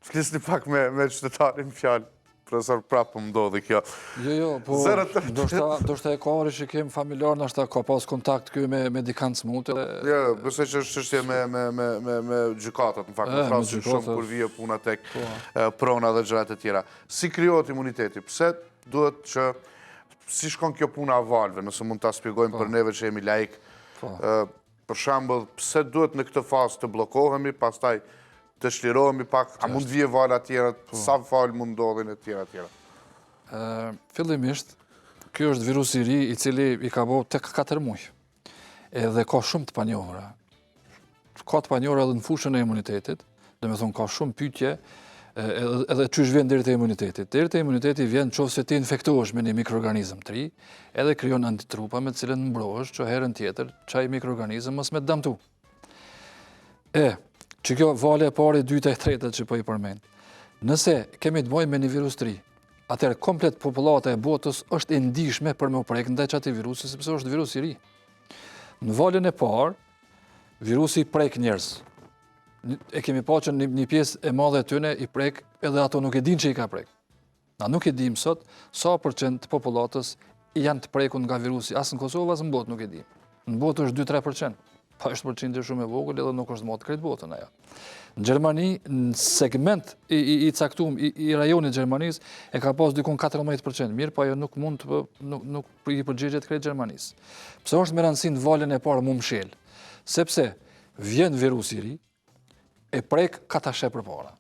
Flisni pak me qytetarin fjalë. Profesor, prapë më ndodhi kjo. Jo, po, ndoshta e ka orë që kemë familjar, ndoshta ka pas kontakt kjo me dikant smutë. Jo, besoj që është çështje me gjykatat, në fakt, në frasin shumë kur vije puna tek prona dhe gjërat e tjera. Si krijohet imuniteti? Pse duhet që, si shkon kjo puna a valve, nëse mund ta shpjegojmë për neve që jemi laik, për shembull, pse duhet në këtë fazë të bllokohemi, pastaj të shlirohemi pak, a mund vije vala tjera, sa falë mund ndodhin e tjera. Fillimisht, kjo është virus i ri i cili i ka bo tek 4 muaj. Edhe ka shumë të panjohura. Ka të panjohura edhe në fushën e imunitetit, dhe me thonë ka shumë pyetje, edhe çysh vjen deri te imuniteti. Deri te imuniteti vjen nëse ti infektohesh me një mikroorganizëm të ri, edhe krijon antitrupa me të cilën mbrohesh, që herën tjetër çaj mikroorganizëm mos me dëmtu. Që kjo vale e pare, dyta e treta që po i përmend. Nëse kemi të bëjmë me një virus të ri, atëherë komplet populata e botës është e ndihshme për me u prek ndaj çatij virusi, sepse është virus i ri. Në valën e parë, virusi prek njerëz. E kemi pa që një pjesë e madhe e tyre i prek, edhe ato nuk e dinë që i ka prek. Na nuk e dim sot sa përqend të popullatës janë të prekur nga virusi, as në Kosovë as në botë nuk e dim. Në botë është 2-3%. Pa është përqindje shumë e vogël edhe nuk është më të krejt botën ajo. Në Gjermani, në segment i caktuar i rajonit Gjermanisë e ka pas dikon 14%, mirë, po ajo nuk mund të nuk i përgjigjet krejt Gjermanisë. Pse është me rëndësi në valën e parë më mshel? Sepse vjen virusi i ri e prek katashe përpara.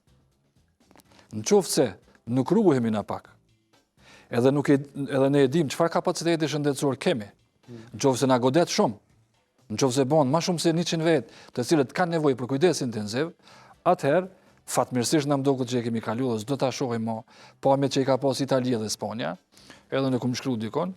Në qoftë se nuk ruhemi na pak, edhe ne e dim çfarë kapaciteti shëndetësor kemi, në qoftë se na godet shumë, në qoftë se bën më shumë se 100 vetë, të cilët kanë nevojë për kujdes intensiv, atëherë fatmirësisht na mdoket që e kemi kaluar, s'do ta shohim më, pamjet që i ka pas Italia dhe Spanja, edhe ne kum shkruar dikon,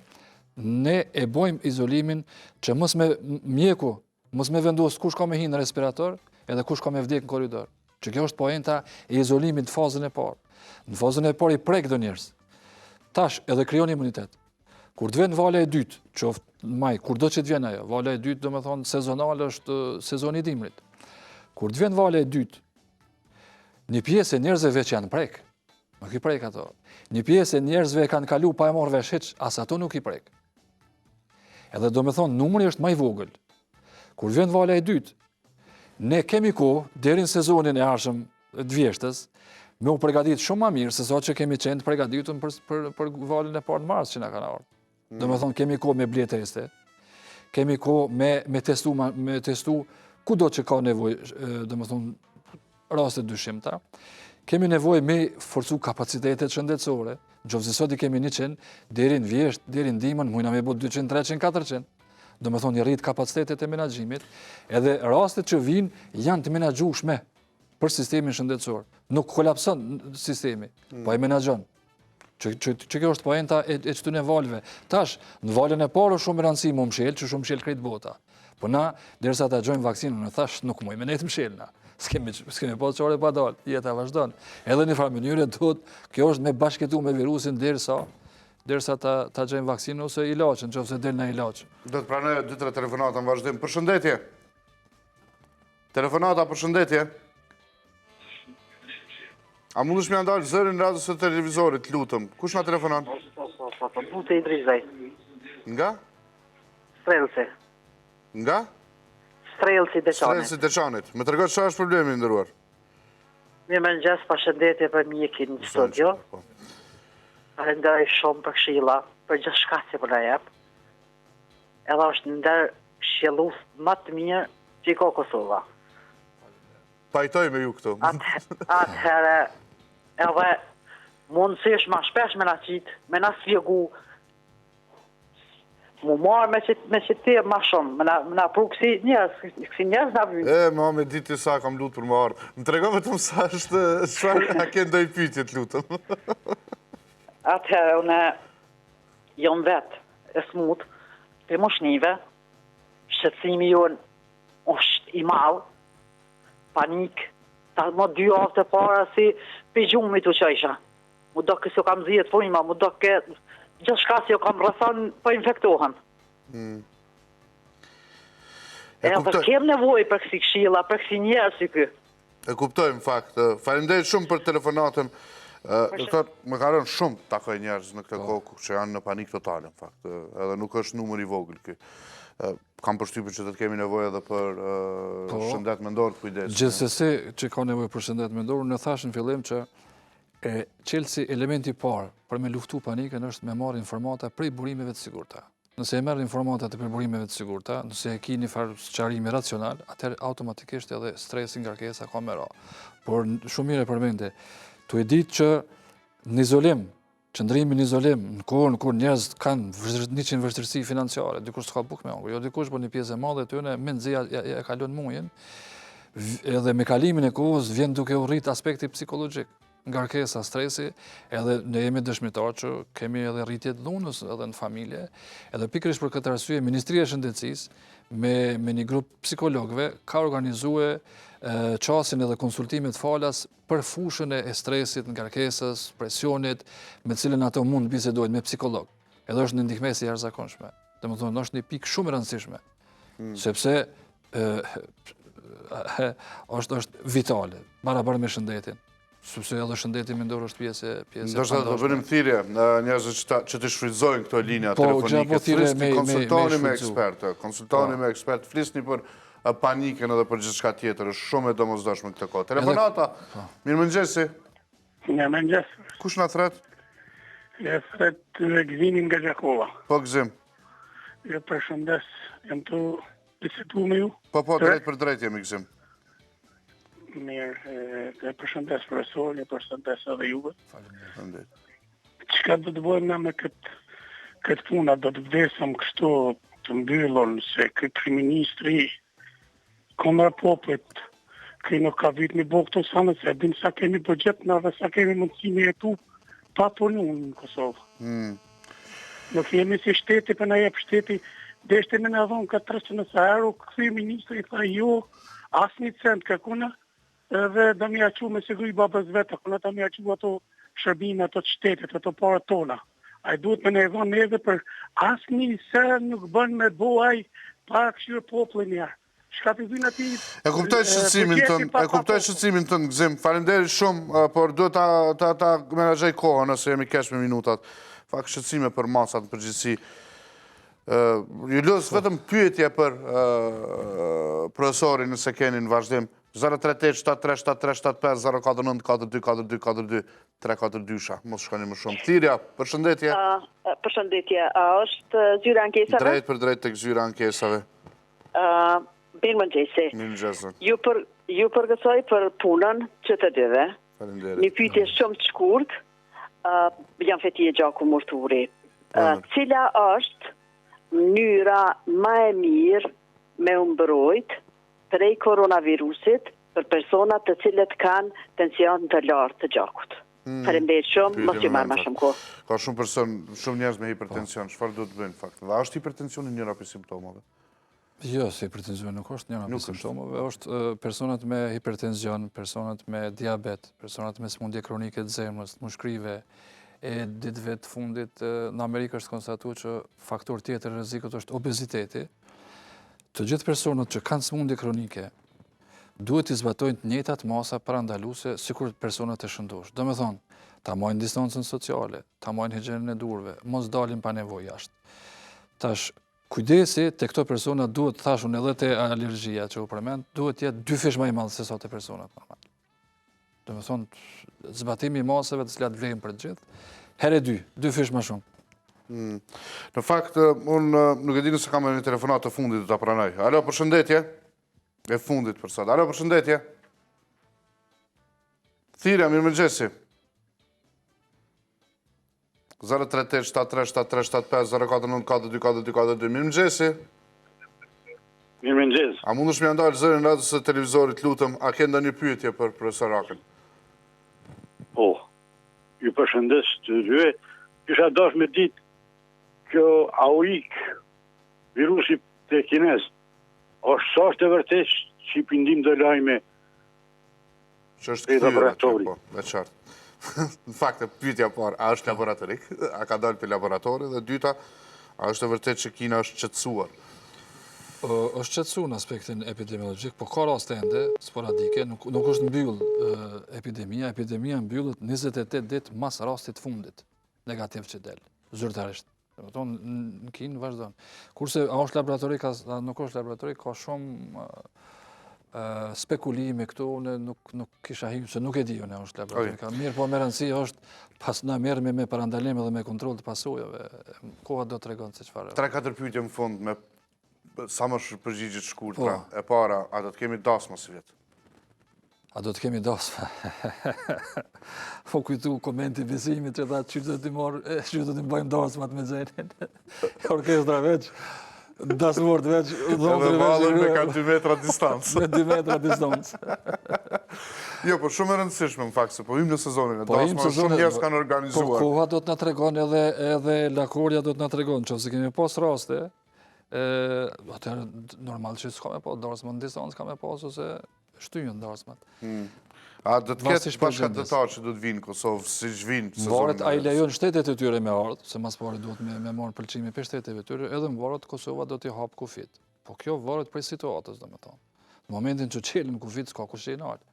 ne e bëjmë izolimin që mjeku mos me vendos kush ka me hinë në respirator, edhe kush ka me vdek në korridor. Që kjo është poenta e izolimit në fazën e parë. Në fazën e parë i prek do njerëz. Tash edhe krijon imunitet. Kur të vjen vala e dytë, qoftë në maj, kur do që të vjen ajo, vala e dytë do me thonë sezonale është sezoni i dimrit. Kur të vjen vala e dytë, një pjesë e njerëzve që janë prek, nuk i prek ato. Një pjesë e njerëzve kanë kalu pa e marrë vesh hiç, as ato nuk i prek. Edhe do me thonë numri është më i vogël. Kur vjen vala e dytë, ne kemi kohë deri në sezonin e ardhshëm të vjeshtës, me u përgatit shumë më mirë se sa që kemi qenë të përgatitur për valën e parë të mars që na kanë ardhur. Do me thonë, kemi kohë me ble teste, kemi kohë me testu kudo që ka nevojë, do me thonë, raste dyshimta, kemi nevojë me forcu kapacitetet shëndetësore, nëse sot i kemi 100, deri në vjesht, deri në dimën, mujna me bot 200, 300, 400, do me thonë, i rrit kapacitetet e menaxhimit, edhe rastet që vinë janë të menaxhueshme për sistemin shëndetësor. Nuk kolapson sistemi, po e menaxhon. Që kjo është poenta e këtyre valve. Tash, në valën e parë shumë rëndësi më mshel, që shumë mshel krejt bota. Po na, derisa ta gjojmë vaksinën, në thash nuk mujmë ne të mshelna. s'kemi pas çore pa dal, jeta vazhdon. Edhe në farë mënyrë duhet, kjo është me bashkëtu me virusin derisa ta gjejmë vaksinën ose ilaçin, nëse del në ilaç. Do të pranoj 2-3 telefonata në vazhdim. Përshëndetje. Telefonata, përshëndetje. A mundesh më ndal zërin në radhës së televizorit, lutem. Kush na telefonon? Bute i drizaj. Nga? Strelci. Nga? Strelci Deçanit. Strelci Deçanit. Më tregon çfarë është problemi ndëruar? Mirë mëngjes, përshëndetje për mjekin në studio. Falenderoj shumë për këshilla, për gjithë shka që për na jep. Edhe është ndër këshillues më të mirë që i ka Kosova. Pajtoj me ju këtu. Atëherë, edhe mundësish ma shpesh me na qitë, me na sfjegu, mu marë me që ti ma shumë, me na pru kësi njerëz na vynë. Ma me ditë sa kam lutë për më ardhë. Më trego vetëm sa është, çfarë a ke ndoj pyetjet, lutem. Atëherë, une jom vetë e smut, të moshnive, shqetësimi jonë është i malë, panik, ta më 2 javë të para si për gjumi të qësha. Mu do kësë jo kam zhjet fujma, mu do këtë gjithë shka si jo kam rësan për infektohen. Edhe kem nevoj për kësi këshilla, për kësi njerë si kë. E kuptoj, në fakt. Faleminderit shumë për telefonatën. Më ka rënë shumë takoj njerëz në këtë kohë që janë në panik totale, në fakt. Edhe nuk është numër i vogël ky. Kam përshtypjen që do të kemi nevojë edhe për shëndet mendor të kujdesit. Gjithsesi që ka nevojë për shëndet mendor, ne thash në fillim që çelësi elementi i parë për me luftu panikën është me marrë informata prej burimeve të sigurta. Nëse e merr informatat prej burimeve të sigurta, nëse e ke një farë sqarimi racional, atëherë automatikisht edhe stresi, ngarkesa ka më ra. Por shumë mirë e përmendë, tu e ditë që në izolim, qëndrimi në izolim, në kohën kur njerëz kanë 100 vështirësi financiare, dikush s'ka bukë me hongër, jo dikush për një pjesë e madhe tyne me nxeja e kalon muajin, edhe me kalimin e kohës vjen duke u rrit aspekti psikologjik, ngarkesa, stresi, edhe ne jemi dëshmitar që kemi edhe rritje të dhunës edhe në familje, edhe pikërisht për këtë arsye Ministria e Shëndetësisë me një grup psikologëve ka organizuar qasin edhe konsultimet falas për fushën e stresit, ngarkesës, presionit, me cilën ato mund bisedojnë me psikolog. Edhe është një ndihmesi e jashtëzakonshme. Domethënë është një pikë shumë e rëndësishme, sepse është vitale, barabartë me shëndetin. Sepse edhe shëndeti mendor është pjesë e ndoshta do bënim thirrje njerëzit që të shfrytëzojnë këto linja telefonike. Konsultoni me ekspert, flisni për panikën edhe për gjithçka tjetër, është shumë e domosdoshme këtë kohë. Telefonata. Mirëmëngjesi. Mirëmëngjes. Kush na thret? E thret Gzimi nga Gjakova. Po Gzim. Ju përshëndes, jam të bisedu me ju. Po, drejt për drejt jemi Gzim. Mirë, e përshëndes profesor, e përshëndes edhe juve. Faleminderit. Çka do të bëjmë na me këtë puna, do të vdesëm kështu të mbyllon se këtë kryeministri kontra popullit, që nuk ka vit një bokë të sanë, se din sa kemi budget na dhe sa kemi mundësi me jetu pa punu në Kosovë. Nuk jemi si shteti, për na jep shteti, deshte me na dhonë ka 300 euro, kryeministri tha jo, asë një cent kërkuna, edhe do më jaqu me siguri babës vetë, kuna do më jaqu ato shërbime, ato të shtetit, ato para tona. A i duhet me ne dhonë edhe për asë një sen nuk bën me boaj pa këshirë popullin njerë. Shka të dhënë ati... E kuptoj shqetësimin tënd, Gzim. Faleminderit shumë, por duhet ta menaxhoj kohën nëse jemi keq me minutat. Fakt shqetësime për masat në përgjithësi. Ju lës vetëm pyetje për profesorin nëse keni në vazhdim. 038-737375 049-4242-342. Mos shkoni më shumë. Thirja, përshëndetje. Përshëndetje, është Zyra Ankesave? Drejt për drejt tek Zyra Ankesave. Mirëmëngjesi. Mirëmëngjes. Ju përgësoj për punën që të dyve. Faleminderit. Një pyetje shumë të shkurt. Jam Fetije Gjaku Murturi. Cila është mënyra më e mirë me u mbrojt prej koronavirusit për personat të cilët kanë tension të lartë të gjakut? Faleminderit shumë, mos ju marr më shumë kohë. Ka shumë njerëz me hipertension, çfarë duhet të bëjnë fakt? Dhe është hipertensioni njëra prej simptomave? Jo, se hipertenzioni nuk është njëra pjesë simptomeve, është personat me hipertenzion, personat me diabet, personat me smundje kronike të zemrës, të mushkrive, e ditëve të fundit në Amerikë është konstatuar që faktor tjetër rrezikut është obeziteti. Të gjithë personat që kanë smundje kronike duhet të zbatojnë të njëjtat masa parandaluese sikur personat e shëndosh. Domethënë, ta marrin distancën sociale, ta marrin higjienën e durve, mos dalin pa nevojë jashtë. Tash kujdesi te këto persona duhet, thashun edhe te alergjia që u përmend, duhet të jetë 2 fish më i madh se sa te personat normal. Domethënë, zbatimi i masave të cilat vlen për të gjithë, herë 2 fish më shumë. Në fakt, unë nuk e di nëse kam një telefonat të fundit të ta pranoj. Alo, përshëndetje. E fundit për sot. Alo, përshëndetje. Thirrja, mirëmëngjesi. 038737375 049424242. Mirëmëngjesi. Mirëmëngjes. A mundesh më ndal zërin radios së televizorit, lutem, a ke ndonjë pyetje për profesor Rakën? Po. Ju përshëndes të dy. Kisha dashur me ditë kjo a u ik virusi te kinez. Sa është e vërtet që i pindim dhe lajme që është këtë laboratori? Po, me qartë. Në fakt, pyetja parë, a është laboratorik? A ka dalë për laboratori? Dhe dyta, a është e vërtet që Kina është qetësuar? Është qetësuar në aspektin epidemiologjik, po ka raste ende sporadike, nuk është mbyll epidemia. Epidemia mbyllet 28 ditë mas rastit fundit negativ që del, zyrtarisht. Në Kinë vazhdon. Kurse a është laboratorik, a nuk është laboratorik, ka shumë spekulime këtu, nuk kisha hyrë, se nuk e di unë a është laboratorik. Mirë, po me rëndësi është pas na merremi me parandalim edhe me kontroll të pasojave. Koha do të tregon se çfarë. 3-4 pyetje në fund me sa më përgjigje të shkurtra. E para, a do të kemi dasma si vjet? A do të kemi dasma? Po kujtu komenti besimit që tha që do të bëjmë dasmat me Xhenin. Orkestra veç, dasmort veç, edhe valën me ka 2 metra distancë. Me 2 metra distancë. Jo, po shumë e rëndësishme në fakt, se po hym në sezonin e dasmave, shumë njerëz kanë organizuar. Po koha do të na tregon edhe lakoria do të na tregon, nëse kemi pas raste, atëherë normal që s'ka me pas dasma në distancë, ka me pas ose shtyjën dasmat. A do të ketë bashkëdhetar që do të vinë në Kosovë, siç vinë sezonin? Varet a i lejon shtetet e tyre me ardhë, se mas pari duhet me marrë pëlqimi për shteteve tyre, edhe më varet Kosova do t'i hapë kufit. Po kjo varet prej situatës, domethënë. Në momentin që çelim kufit, s'ka kush që i nalë.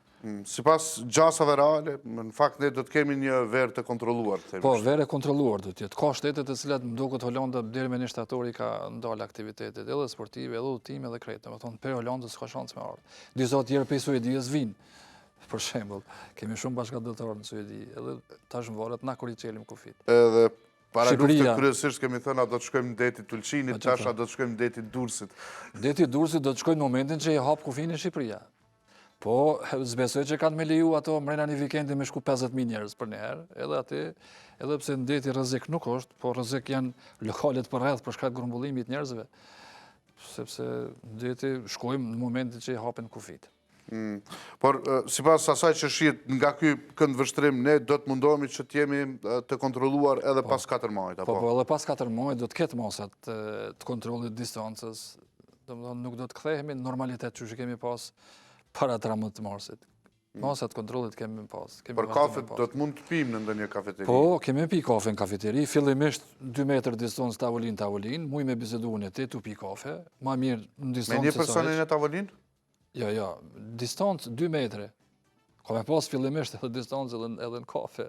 Sipas gjasave reale, në fakt ne do të kemi një verë të kontrolluar. Po, verë e kontrolluar do t'jetë. Ka shtetet e cilat më duket Holanda deri me 1 shtatori ka ndalë aktivitetet, edhe sportive, edhe udhëtime, edhe krejt. Domethënë për Holandës ka shans me ardhë. Disa tjerë prej Suedisë vinë. Për shembull, kemi shumë bashkëdhetarë në Suedi, edhe tash varet na kur i çelim kufit. Edhe para luftës kryesisht kemi thënë a do të shkojmë në detit Tulçinit, tash a do të shkojmë në detit Durrësit. Deti Durrësit do të shkojnë në momentin që i hap kufin në Shqipëria. Po, zbesoj që kanë me leju ato mrena një vikendi me shku 50.000 njerëz për një herë, edhe ati, edhe pse në deti rrezik nuk është, po rrezik janë lokalet për rreth për shkak grumbullimit njerëzve, sepse në deti shkojmë në momentin që i hapen kufit. Por, sipas asaj që shihet nga ky këndvështrim, ne do të mundohemi që të jemi të kontrolluar edhe pas 4 muajit, apo? Po, edhe pas 4 muajit do të ketë masat të kontrollit distancës, domethënë nuk do të kthehemi në normalitet që kemi pas para 13 marsit. Masat kontrollit kemi pas. Për kafe do të mund të pim në ndonjë kafeteri? Po, kemi pi kafe në kafeteri, fillimisht 2 metër distancë tavolin, muj me bisedu në ti tu pi kafe, ma mirë në distancë... Me një personin e tavolin? Jo, distancë 2 metre. Ka me pas fillimisht edhe distancë edhe në kafe.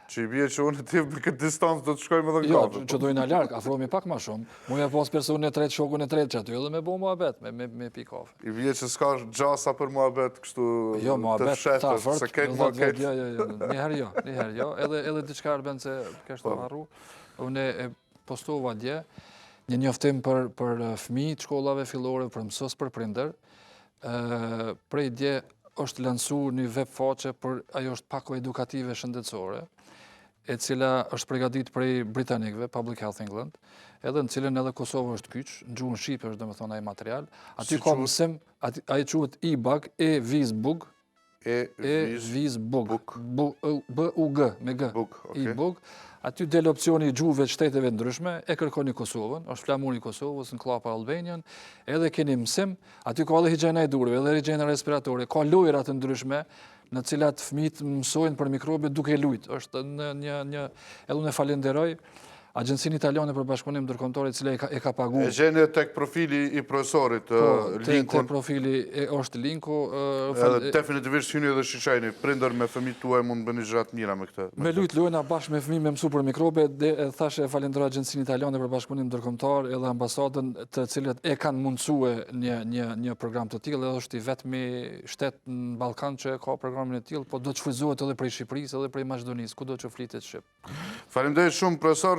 Që i bje që unë të me këtë distancë do të shkojmë edhe në kafe? Jo, që dojnë a larkë, afromi pak ma shumë. Muj me pas personin e tretë, shokun e tretë që aty, edhe me bo muhabet, me pi kafe. I bje që s'ka gjasa për muhabet kështu të fshetës, se kejtë ma kejtë? Jo, njëherë jo, edhe diçka arben se kështë të harru. Unë e postova dje, një njoftim për fëmijë të shkollave fillore, për mësos, për prinder. Prej dje është lansur një web faqe për ajo është pako edukative shëndetësore, e cila është përgatit prej Britanikëve, Public Health England, edhe në cilën edhe Kosova është kyç, në gjuhën shqipe është domethënë ai material. Aty ka mësim, ai quhet e-bug, e-vizbug, viz bug. B-U-G, me G. Bug, I bug. Aty del opcioni i gjuhëve të shteteve ndryshme, e kërkoni Kosovën, është flamuri i Kosovës, në klapa Albanian, edhe keni mësim, aty ka edhe higjiena e durve, edhe higjiena respiratore, ka lojra të ndryshme, në cilat fëmijët mësojnë për mikrobe duke lujt. Është edhe unë e falenderoj Agjencinë Italiane për Bashkëpunim Ndërkombëtar, e cila e ka paguar. E gjeni tek profili i profesorit linkun. Te profili është linku. Edhe definitivisht hyni dhe shiqajni. Prindër me fëmijët tuaj mund bëni gjëra të mira me këtë. Me lujt lojna bashkë me fëmijë me mësu për mikrobe, thashë falenderoj Agjencinë Italiane për Bashkëpunim Ndërkombëtar edhe ambasadën, të cilët e kanë mundsuar një program të tillë, edhe është i vetmi shtet në Ballkan që ka programin e tillë, po do të shfrytëzohet edhe prej Shqipërisë, edhe prej Maqedonisë, kudo që flitet shqip. Faleminderit shumë profesor.